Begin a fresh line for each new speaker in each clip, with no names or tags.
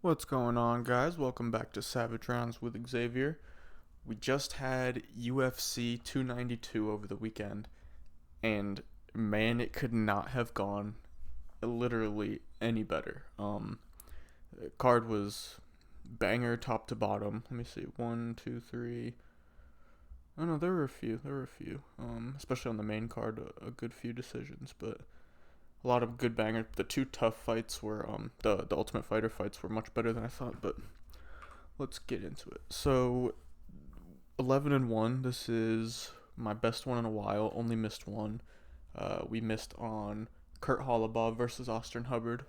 What's going on, guys? Welcome back to Savage Rounds with Xavier. We just had UFC 292 over the weekend, and man, it could not have gone literally any better. The card was banger top to bottom. Let me see, one, two, three. Oh no, there were a few. Especially on the main card, a good few decisions, but a lot of good bangers. The two tough fights were the Ultimate Fighter fights were much better than I thought, but let's get into it. So 11-1. This is my best one in a while. Only missed one. We missed on Kurt Hollabaugh versus Austin Hubbard.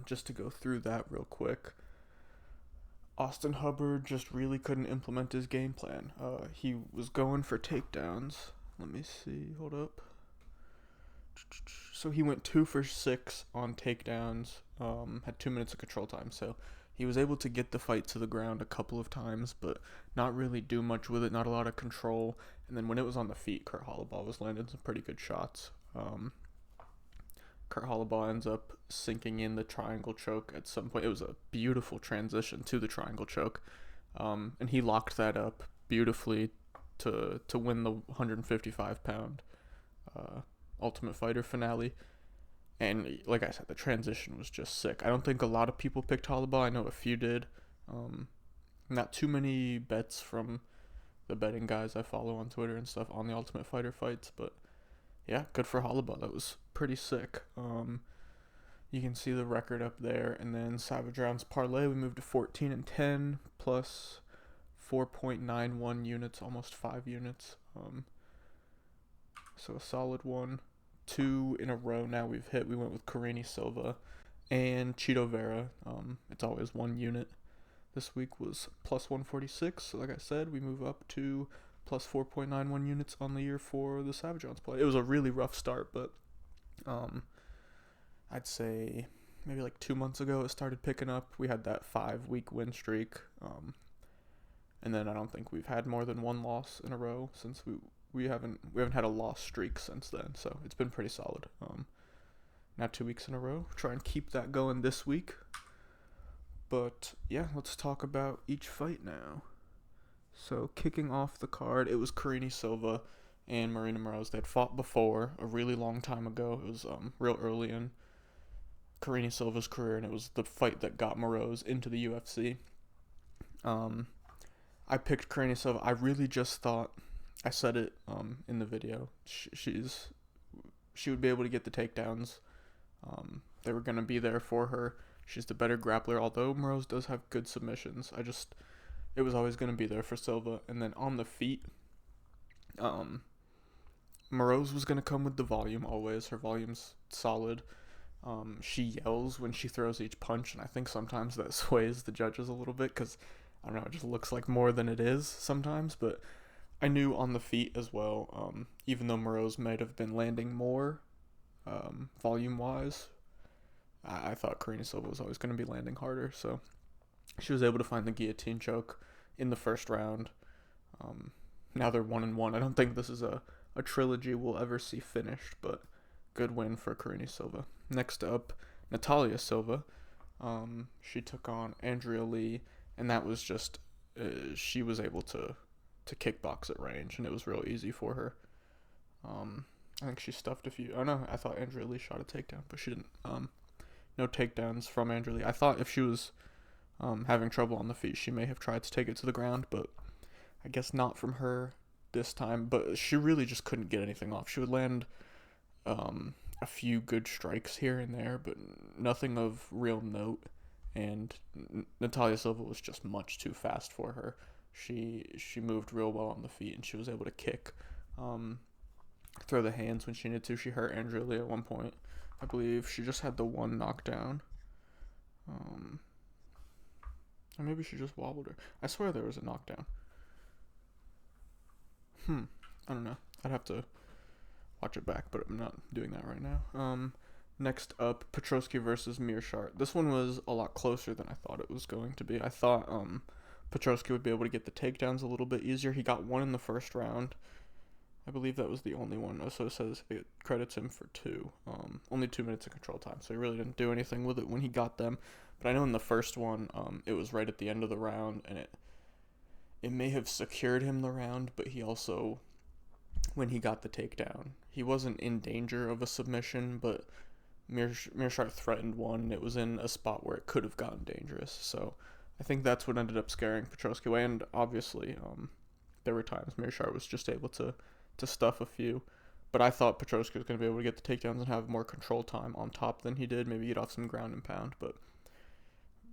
Just to go through that real quick. Austin Hubbard just really couldn't implement his game plan. He was going for takedowns. Let me see. Hold up. So he went 2 for 6 on takedowns. Had 2 minutes of control time. So he was able to get the fight to the ground a couple of times, but not really do much with it. Not a lot of control. And then when it was on the feet, Kurt Hollabaugh was landing some pretty good shots. Kurt Hollabaugh ends up sinking in the triangle choke at some point. It was a beautiful transition to the triangle choke, and he locked that up beautifully to win the 155-pound Ultimate Fighter finale. And like I said, the transition was just sick. I don't think a lot of people picked Hollabaugh. I know a few did. Not too many bets from the betting guys I follow on Twitter and stuff on the Ultimate Fighter fights, but yeah, good for Hollabaugh. That was pretty sick. You can see the record up there, and then Savage Rounds Parlay, we moved to 14-10 plus 4.91 units, almost 5 units. So a solid one. 2 in a row now we've hit. We went with Carini Silva and Cheeto Vera. It's always 1 unit. This week was plus 146. So like I said, we move up to plus 4.91 units on the year for the Savage Rounds play. It was a really rough start, but I'd say maybe like 2 months ago it started picking up. We had that 5 week win streak, and then I don't think we've had more than one loss in a row since we haven't had a loss streak since then. So it's been pretty solid. Now 2 weeks in a row. Try and keep that going this week. But yeah, let's talk about each fight now. So kicking off the card, it was Carini Silva and Marina Moroz. They had fought before a really long time ago. It was real early in Carini Silva's career, and it was the fight that got Moroz into the UFC. I picked Carini Silva. I really just thought, I said it in the video, she would be able to get the takedowns. They were going to be there for her. She's the better grappler, although Moroz does have good submissions. It was always going to be there for Silva. And then on the feet, Moroz was going to come with the volume always. Her volume's solid. She yells when she throws each punch, and I think sometimes that sways the judges a little bit because, I don't know, it just looks like more than it is sometimes. But I knew on the feet as well, even though Moroz might have been landing more volume-wise, I thought Carini Silva was always going to be landing harder. So she was able to find the guillotine choke in the first round. Now they're 1-1. I don't think this is a trilogy we'll ever see finished, but good win for Carini Silva. Next up, Natalia Silva. She took on Andrea Lee, and that was just she was able to kickbox at range, and it was real easy for her. I think she stuffed a few. Oh no, I thought Andrea Lee shot a takedown, but she didn't. No takedowns from Andrea Lee. I thought if she was having trouble on the feet, she may have tried to take it to the ground, but I guess not from her this time. But she really just couldn't get anything off. She would land a few good strikes here and there, but nothing of real note. And Natalia Silva was just much too fast for her. She moved real well on the feet, and she was able to kick, throw the hands when she needed to. She hurt Andrea Lee at one point. I believe she just had the one knockdown. Or maybe she just wobbled her. I swear there was a knockdown. I don't know. I'd have to watch it back, but I'm not doing that right now. Next up, Petrosky versus Mearshart. This one was a lot closer than I thought it was going to be. I thought Petrosky would be able to get the takedowns a little bit easier. He got one in the first round. I believe that was the only one. So it says it credits him for two. Only 2 minutes of control time, so he really didn't do anything with it when he got them. But I know in the first one, it was right at the end of the round, and it may have secured him the round, but he also, when he got the takedown, he wasn't in danger of a submission, but Mearshart threatened one, and it was in a spot where it could have gotten dangerous. So I think that's what ended up scaring Petroski away, and obviously, there were times Mearshart was just able to stuff a few. But I thought Petroski was going to be able to get the takedowns and have more control time on top than he did, maybe get off some ground and pound, but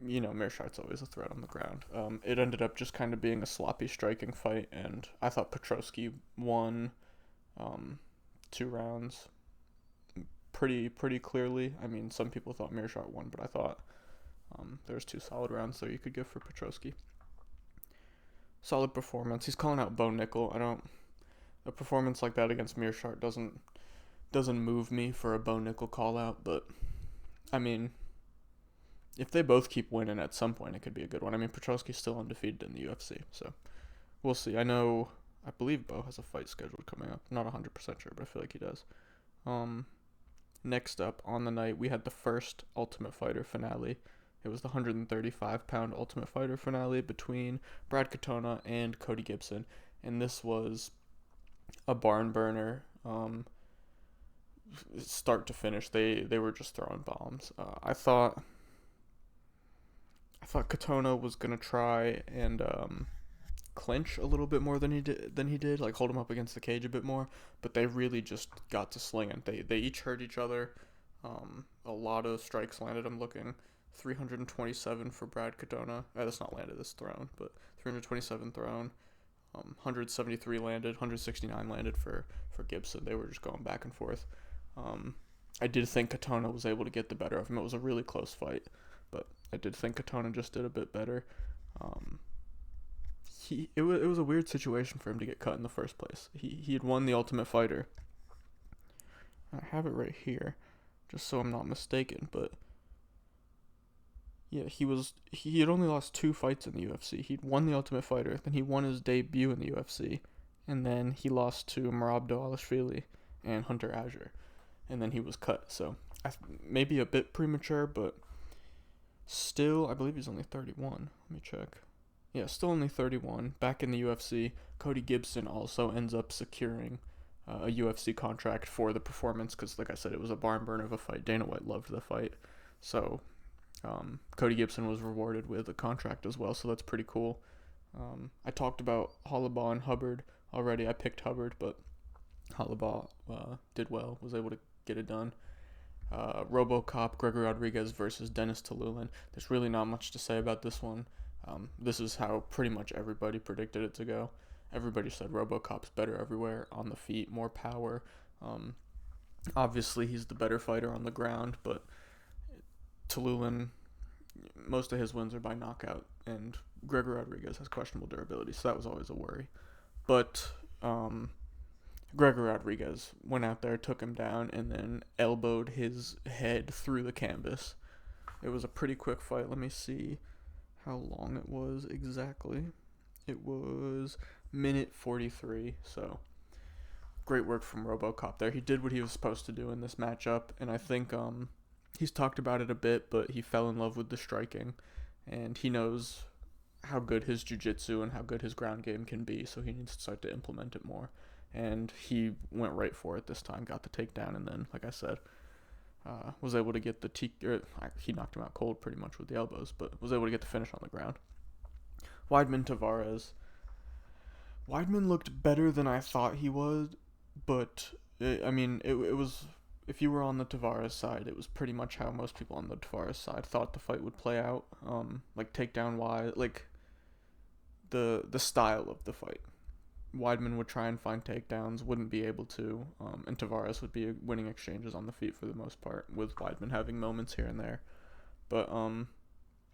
Mearshart's always a threat on the ground. It ended up just kind of being a sloppy striking fight, and I thought Petroski won 2 rounds pretty clearly. I mean, some people thought Mearshart won, but I thought there was 2 solid rounds there you could give for Petroski. Solid performance. He's calling out Bo Nickel. A performance like that against Mearshart doesn't move me for a Bo Nickel call out, but I mean, if they both keep winning at some point, it could be a good one. I mean, Petroski's still undefeated in the UFC, so we'll see. I believe Bo has a fight scheduled coming up. Not 100% sure, but I feel like he does. Next up on the night, we had the first Ultimate Fighter finale. It was the 135-pound Ultimate Fighter finale between Brad Katona and Cody Gibson, and this was a barn burner. Start to finish, they were just throwing bombs. I thought Katona was gonna try and clinch a little bit more than he did, like hold him up against the cage a bit more. But they really just got to slinging. They each hurt each other. A lot of strikes landed. I'm looking 327 for Brad Katona. That's not landed, this thrown, but 327 thrown. 173 landed, 169 landed for Gibson. They were just going back and forth. I did think Katona was able to get the better of him. It was a really close fight, but I did think Katona just did a bit better. It was a weird situation for him to get cut in the first place. He had won the Ultimate Fighter. I have it right here, just so I'm not mistaken, but yeah, he had only lost 2 fights in the UFC. He'd won the Ultimate Fighter, then he won his debut in the UFC, and then he lost to Merab Dvalishvili and Hunter Azure, and then he was cut. So maybe a bit premature, but still, I believe he's only 31. Let me check. Yeah, still only 31. Back in the UFC, Cody Gibson also ends up securing a UFC contract for the performance because, like I said, it was a barn burner of a fight. Dana White loved the fight. So Cody Gibson was rewarded with a contract as well, so that's pretty cool. I talked about Hollabaugh and Hubbard already. I picked Hubbard, but Hollabaugh did well, was able to get it done. RoboCop, Gregory Rodriguez versus Dennis Talulin. There's really not much to say about this one. This is how pretty much everybody predicted it to go. Everybody said RoboCop's better everywhere, on the feet, more power. Obviously, he's the better fighter on the ground, but Talulin, most of his wins are by knockout, and Gregory Rodriguez has questionable durability, so that was always a worry. But Gregory Rodriguez went out there, took him down, and then elbowed his head through the canvas. It was a pretty quick fight. Let me see how long it was exactly. It was minute 43, so great work from RoboCop there. He did what he was supposed to do in this matchup, and I think he's talked about it a bit, but he fell in love with the striking, and he knows how good his jiu-jitsu and how good his ground game can be, so he needs to start to implement it more. And he went right for it this time, got the takedown, and then, like I said, was able to get he knocked him out cold pretty much with the elbows, but was able to get the finish on the ground. Weidman Tavares. Weidman looked better than I thought he would, but it was, if you were on the Tavares side, it was pretty much how most people on the Tavares side thought the fight would play out. Like takedown wise, like the style of the fight. Weidman would try and find takedowns, wouldn't be able to, and Tavares would be winning exchanges on the feet for the most part, with Weidman having moments here and there. But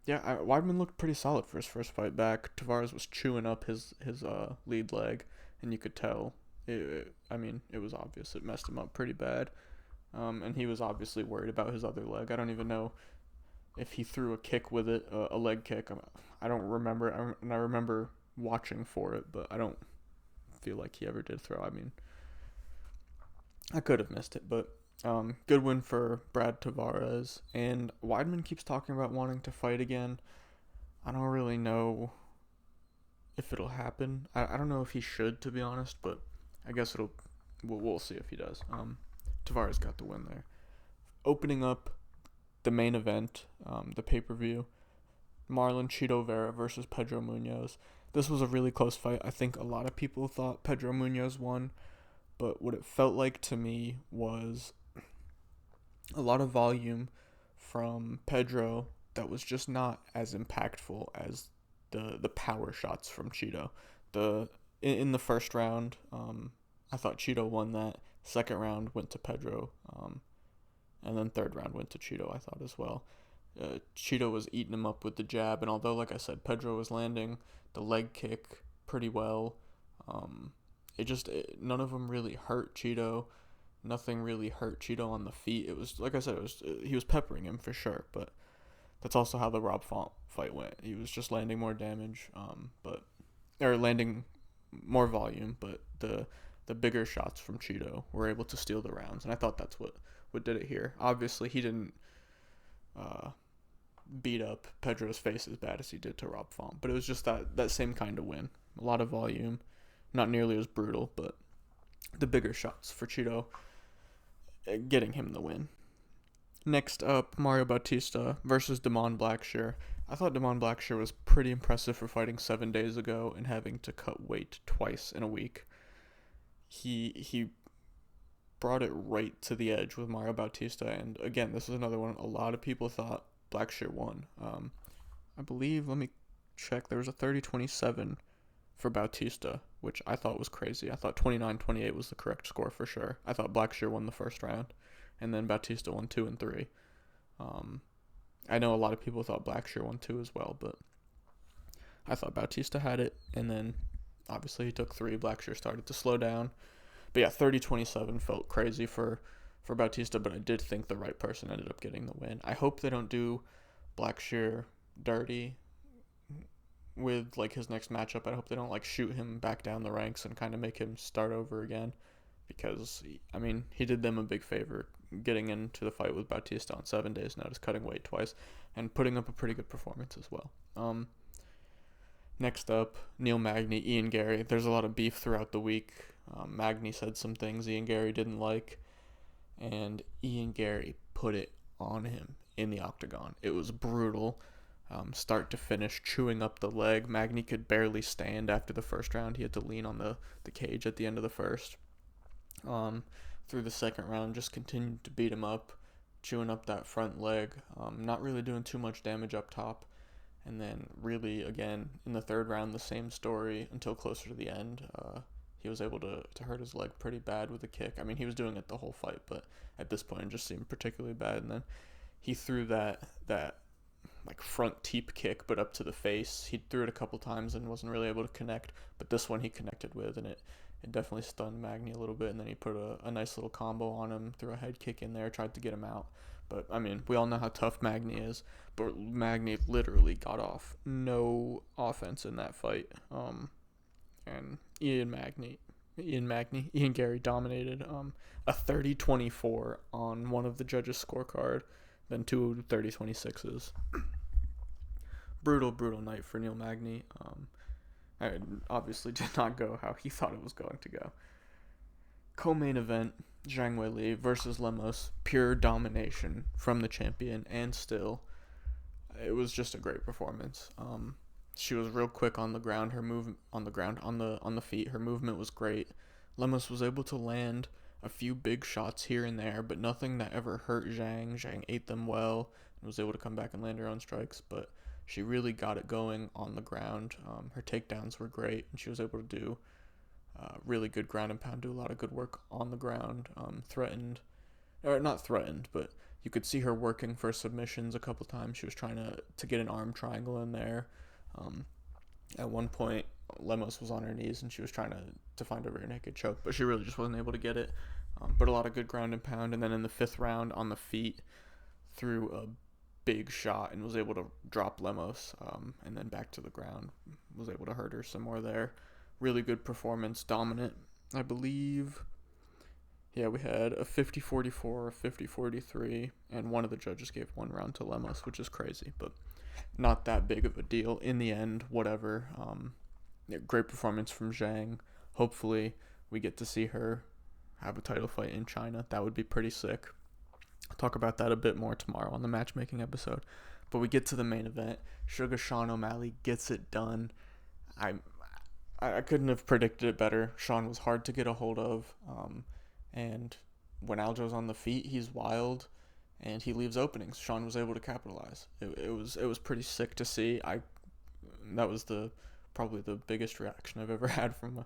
Weidman looked pretty solid for his first fight back. Tavares was chewing up his lead leg, and you could tell. It was obvious. It messed him up pretty bad. And he was obviously worried about his other leg. I don't even know if he threw a kick with it, a leg kick. I don't remember. I remember watching for it, but I don't feel like he ever did throw. I mean, I could have missed it, but good win for Brad Tavares. And Weidman keeps talking about wanting to fight again. I don't really know if it'll happen. I don't know if he should, to be honest, but I guess we'll see if he does. Tavares got the win there. Opening up the main event, the pay-per-view, Marlon Chito Vera versus Pedro Munoz. This was a really close fight. I think a lot of people thought Pedro Munoz won, but what it felt like to me was a lot of volume from Pedro that was just not as impactful as the power shots from Chito. In the first round, I thought Chito won that. Second round went to Pedro, and then third round went to Chito, I thought, as well. Chito was eating him up with the jab, and although, like I said, Pedro was landing the leg kick pretty well, none of them really hurt Chito. Nothing really hurt Chito on the feet. It was, like I said, he was peppering him for sure, but that's also how the Rob Font fight went. He was just landing more damage, or landing more volume, but the bigger shots from Chito were able to steal the rounds, and I thought that's what did it here. Obviously, he didn't beat up Pedro's face as bad as he did to Rob Font, but it was just that same kind of win. A lot of volume, not nearly as brutal, but the bigger shots for Chito, getting him the win. Next up, Mario Bautista versus Damon Blackshear. I thought Damon Blackshear was pretty impressive for fighting 7 days ago and having to cut weight twice in a week. He brought it right to the edge with Mario Bautista, and again, this was another one. A lot of people thought Blackshear won. I believe, let me check, there was a 30-27 for Bautista, which I thought was crazy. I thought 29-28 was the correct score for sure. I thought Blackshear won the first round, and then Bautista won 2 and 3. I know a lot of people thought Blackshear won 2 as well, but I thought Bautista had it, and then obviously he took 3. Blackshear started to slow down. But yeah, 30-27 felt crazy for Bautista, but I did think the right person ended up getting the win. I hope they don't do Blackshear dirty with like his next matchup. I hope they don't like shoot him back down the ranks and kind of make him start over again, because he did them a big favor getting into the fight with Bautista on 7 days' notice, cutting weight twice, and putting up a pretty good performance as well. Next up, Neil Magny, Ian Gary. There's a lot of beef throughout the week. Magny said some things Ian Gary didn't like, and Ian Gary put it on him in the octagon. It was brutal, start to finish, chewing up the leg. Magny could barely stand after the first round. He had to lean on the cage at the end of the first. Through the second round, just continued to beat him up, chewing up that front leg, not really doing too much damage up top. And then really, again, in the third round, the same story until closer to the end. He was able to hurt his leg pretty bad with a kick. He was doing it the whole fight, but at this point it just seemed particularly bad. And then he threw that like front teep kick, but up to the face. He threw it a couple times and wasn't really able to connect, but this one he connected with, and it definitely stunned Magny a little bit. And then he put a nice little combo on him, threw a head kick in there, tried to get him out. But, we all know how tough Magny is. But Magny literally got off no offense in that fight. And Ian Gary dominated. A 30-24 on one of the judges' scorecard, then 2 30-26s. Brutal night for Neil Magny. I obviously did not go how he thought it was going to go. Co-main event, Zhang Weili versus Lemos. Pure domination from the champion, and still, it was just a great performance. She was real quick on the ground. Her movement on the feet. Her movement was great. Lemos was able to land a few big shots here and there, but nothing that ever hurt Zhang. Zhang ate them well and was able to come back and land her own strikes, but she really got it going on the ground. Her takedowns were great, and she was able to do really good ground and pound, do a lot of good work on the ground. Not threatened, but you could see her working for submissions a couple times. She was trying to get an arm triangle in there. At one point, Lemos was on her knees, and she was trying to find a rear naked choke, but she really just wasn't able to get it. But a lot of good ground and pound, and then in the 5th round on the feet, threw a big shot and was able to drop Lemos, and then back to the ground, was able to hurt her some more there. Really good performance, dominant. I believe Yeah, we had a 50-44, a 50-43, and one of the judges gave one round to Lemos, which is crazy, but not that big of a deal in the end. Whatever. Yeah, great performance from Zhang. Hopefully, we get to see her have a title fight in China. That would be pretty sick. I'll talk about that a bit more tomorrow on the matchmaking episode. But we get to the main event. Sugar Sean O'Malley gets it done. I I couldn't have predicted it better. Sean was hard to get a hold of, and when Aljo's on the feet, he's wild, and he leaves openings. Sean was able to capitalize. It was pretty sick to see. That was the probably the biggest reaction I've ever had from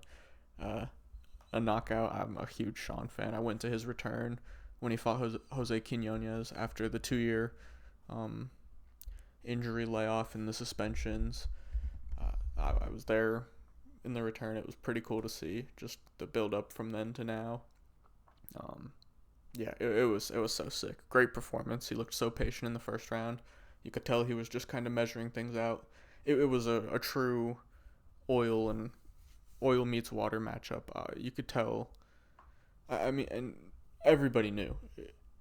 a knockout. I'm a huge Sean fan. I went to his return when he fought Jose Quinones after the 2 year um, injury layoff and the suspensions. I was there in the return. It was pretty cool to see just the build up from then to now. Yeah, it was so sick. Great performance. He looked so patient in the first round. You could tell he was just kind of measuring things out. It was a true oil and oil meets water matchup. You could tell. I mean, and everybody knew.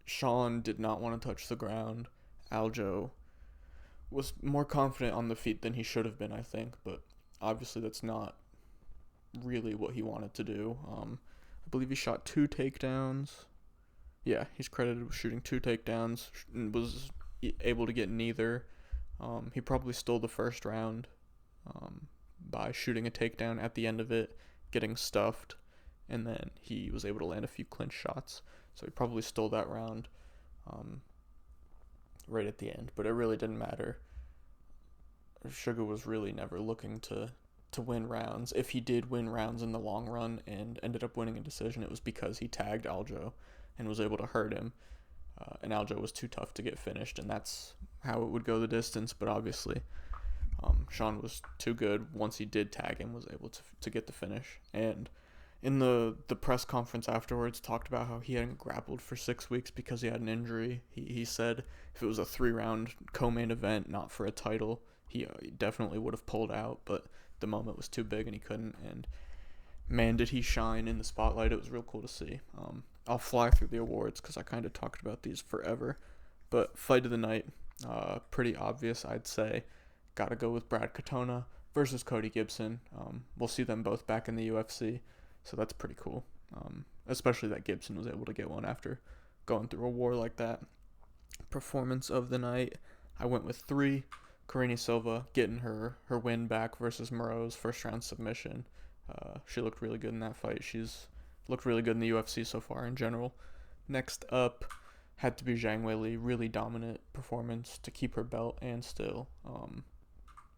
Sean did not want to touch the ground. Aljo was more confident on the feet than he should have been, I think, but obviously that's not really what he wanted to do. I believe he shot 2 takedowns. Yeah, he's credited with shooting 2 takedowns and was able to get neither. He probably stole the first round by shooting a takedown at the end of it, getting stuffed, and then he was able to land a few clinch shots. So he probably stole that round right at the end, but it really didn't matter. Sugar was really never looking to win rounds. If he did win rounds in the long run and ended up winning a decision, it was because he tagged Aljo and was able to hurt him. And Aljo was too tough to get finished, and that's how it would go the distance. But obviously, Sean was too good. Once he did tag him, was able to get the finish. And in the press conference afterwards, talked about how he hadn't grappled for 6 weeks because he had an injury. He said if it was a 3-round co-main event, not for a title, he definitely would have pulled out, but the moment was too big and he couldn't. And man, did he shine in the spotlight. It was real cool to see. I'll fly through the awards because I kind of talked about these forever. But fight of the night, pretty obvious, I'd say. Gotta go with Brad Katona versus Cody Gibson. We'll see them both back in the UFC, so that's pretty cool. Especially that Gibson was able to get one after going through a war like that. Performance of the night, I went with 3. Karine Silva getting her win back versus Moreau's first round submission. She looked really good in that fight. She's looked really good in the UFC so far in general. Next up had to be Zhang Weili. Really dominant performance to keep her belt and still.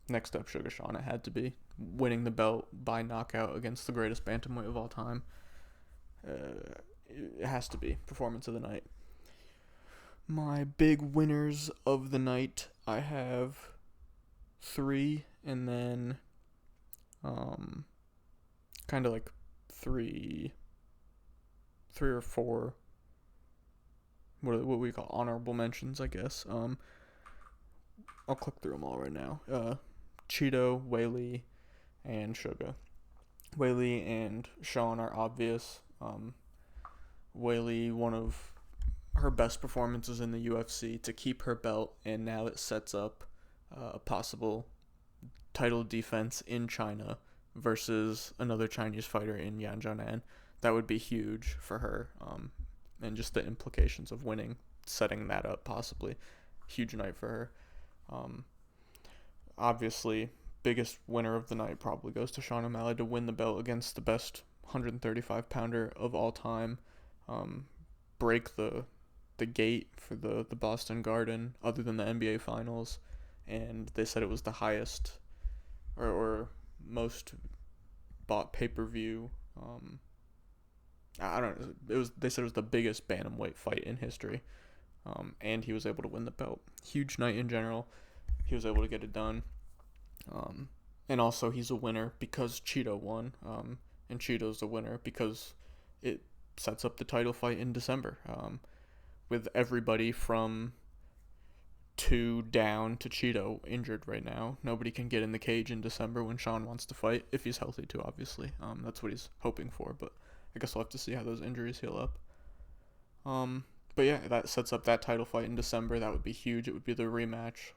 Next up, Sugar Sean. It had to be winning the belt by knockout against the greatest bantamweight of all time. It has to be performance of the night. My big winners of the night, I have 3, and then kind of like three or 4 what we call honorable mentions, I guess. I'll click through them all right now. Cheeto, Weili, and Sugar. Weili and Sean are obvious. Weili, one of her best performances in the UFC to keep her belt, and now it sets up a possible title defense in China versus another Chinese fighter in Yan Zhaonan. That would be huge for her, and just the implications of winning, setting that up possibly. Huge night for her. Obviously, biggest winner of the night probably goes to Sean O'Malley to win the belt against the best 135-pounder of all time. Break the gate for the Boston Garden other than the NBA Finals, and they said it was the highest or most bought pay-per-view. I don't know. They said it was the biggest bantamweight fight in history, and he was able to win the belt. Huge night in general. He was able to get it done, and also he's a winner because Cheeto won, and Cheeto's a winner because it sets up the title fight in December. With everybody from 2 down to Cheeto injured right now. Nobody can get in the cage in December when Sean wants to fight, if he's healthy too, obviously. That's what he's hoping for, but I guess we'll have to see how those injuries heal up. But yeah, that sets up that title fight in December. That would be huge. It would be the rematch.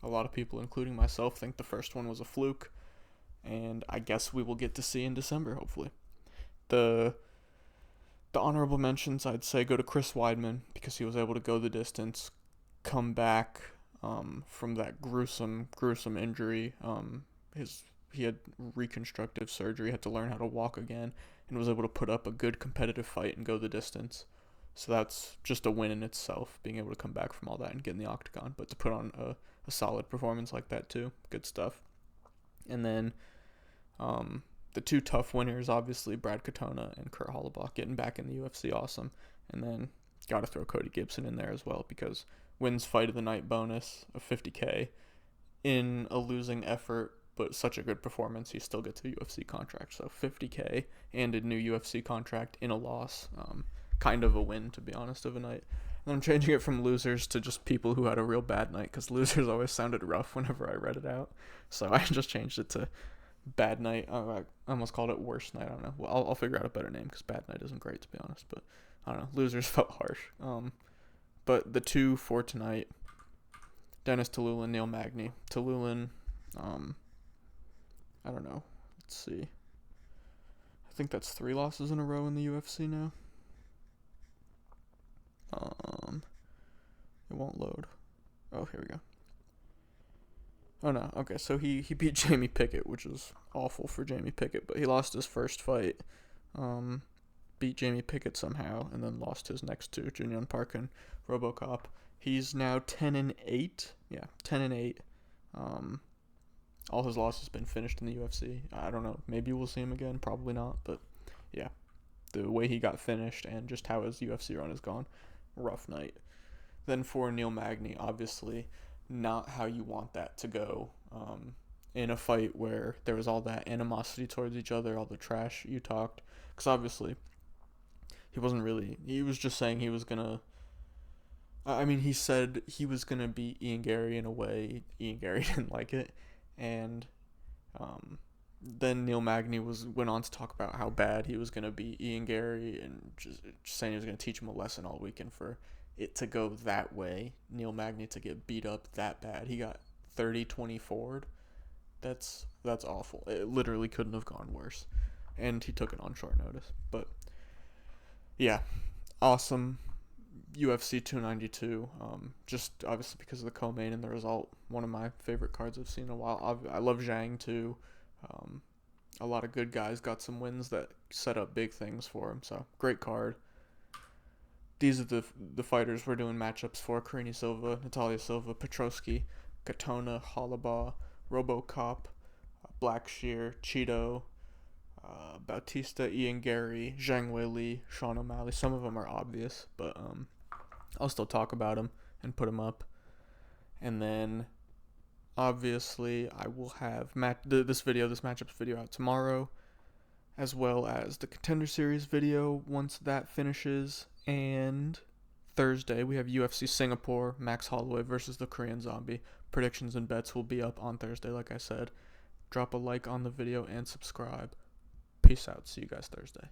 A lot of people, including myself, think the first one was a fluke, and I guess we will get to see in December, hopefully. The honorable mentions, I'd say, go to Chris Weidman because he was able to go the distance, come back from that gruesome injury. He had reconstructive surgery, had to learn how to walk again, and was able to put up a good competitive fight and go the distance. So that's just a win in itself, being able to come back from all that and get in the octagon. But to put on a solid performance like that too, good stuff. And then the two tough winners, obviously, Brad Katona and Kurt Hollabach getting back in the UFC, awesome. And then got to throw Cody Gibson in there as well because wins fight of the night bonus of $50K in a losing effort, but such a good performance, he still gets a UFC contract. So $50K and a new UFC contract in a loss. Kind of a win, to be honest, of a night. And I'm changing it from losers to just people who had a real bad night because losers always sounded rough whenever I read it out. So I just changed it to bad night. I almost called it worst night. I don't know. Well, I'll figure out a better name because bad night isn't great, to be honest. But I don't know. Losers felt harsh. But the two for tonight, Dennis Tululin, Neil Magny. Tululin, I don't know. Let's see. I think that's 3 losses in a row in the UFC now. It won't load. Oh, here we go. Oh no, okay, so he beat Jamie Pickett, which is awful for Jamie Pickett, but he lost his first fight. Beat Jamie Pickett somehow, and then lost his next two, Junyon Park and RoboCop. He's now 10-8. Yeah, 10-8. All his losses been finished in the UFC. I don't know. Maybe we'll see him again. Probably not. But yeah, the way he got finished and just how his UFC run has gone, rough night. Then for Neil Magny, obviously not how you want that to go. In a fight where there was all that animosity towards each other, all the trash you talked. Because obviously he wasn't really. He was just saying he was gonna. I mean, he said he was gonna beat Ian Gary in a way. Ian Gary didn't like it, and then Neil Magny went on to talk about how bad he was gonna beat Ian Gary, and just saying he was gonna teach him a lesson all weekend for it to go that way. Neil Magny to get beat up that bad. He got 30-20 forward. That's awful. It literally couldn't have gone worse, and he took it on short notice. But yeah, awesome. UFC 292, just obviously because of the co-main and the result, one of my favorite cards I've seen in a while. I love Zhang too. A lot of good guys got some wins that set up big things for him, so great card. These are the fighters we're doing matchups for: Karine Silva, Natalia Silva, Petrosky, Katona, Hollabach, RoboCop, Blackshear, Cheeto, Bautista, Ian Gary, Zhang Weili, Sean O'Malley. Some of them are obvious, but I'll still talk about them and put them up. And then, obviously, I will have this matchups video out tomorrow, as well as the Contender Series video once that finishes. And Thursday, we have UFC Singapore, Max Holloway versus the Korean Zombie. Predictions and bets will be up on Thursday, like I said. Drop a like on the video and subscribe. Peace out. See you guys Thursday.